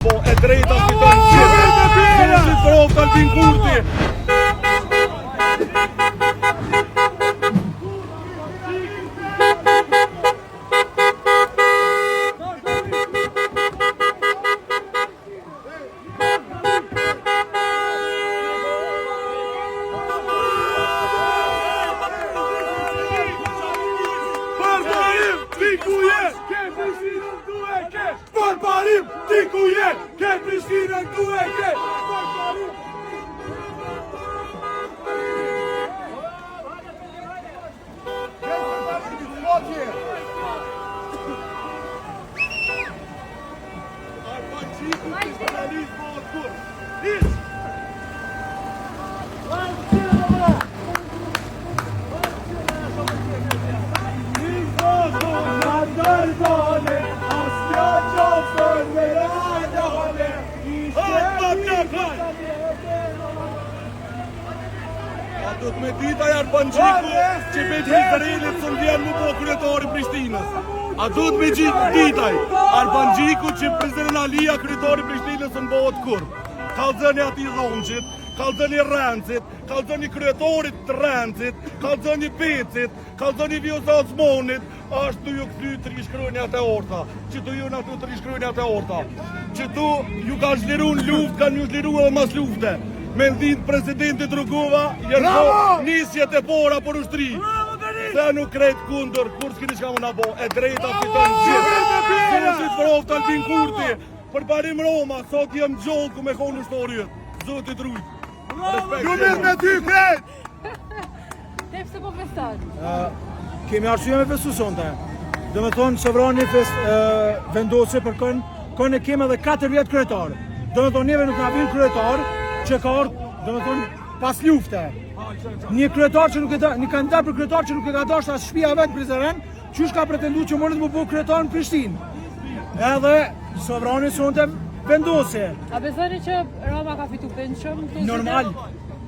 Po e drejta fiton gjithë për oftë Albin Kurti. Përparim, ti ku je, ke Prishtinën ku e ke. Do të me dita Arbanxhiku që me Izraelit së ndjen mu po kryetori Prishtinës. A do të me ditaj Arbanxhiku që prezident Alia kryetori Prishtinës së mbohet kur. Kallëzëni ati Dhonqit, kallëzëni Rencit, kallëzëni kryetorit të Rencit, kallëzëni Pecit, kallëzëni Vjosa Osmonit, ashtë të ju këthy të rishkrujnjat e orta, që të ju në aty të rishkrujnjat e orta, që tu ju ka zhliru në luft, ka një zhliru edhe mas lufte. Me ndin presidentit Rugova, jërë nisjet e pora për ushtri. Dhe nuk krejt kundër, kur s'kini qka më nabo, e drejta fiton gjithë. Zotit për oftë Albin Kurti, për parim Roma, sot jem gjollë ku me konë ushtorjet. Zotit rujt. Ju mirë me ty krejt! Te pse po festat? Kemi arsye me festu sonte. Dhe me thonë Sovrani vendose për kënë e keme edhe 4 vjetë kryetarë. Dhe me thonë neve nuk nga vinë kryetarë, që ka orë, dhe me thonë, pas lufte. Një kryetar që nuk e da, një kandidat për kryetar që nuk e ka dashtë as shtëpia vetë Prizren, qysh ka pretendu që mërët më bëhë kryetar në Prishtinë. Edhe Sovrani sonte vendose. A besoni që Roma ka fitu penqëm? Normal.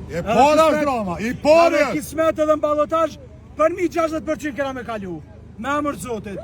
E para është Roma, i para! Kismet edhe në balotazh, për mi 60% kena me kalu. Me amër Zotit.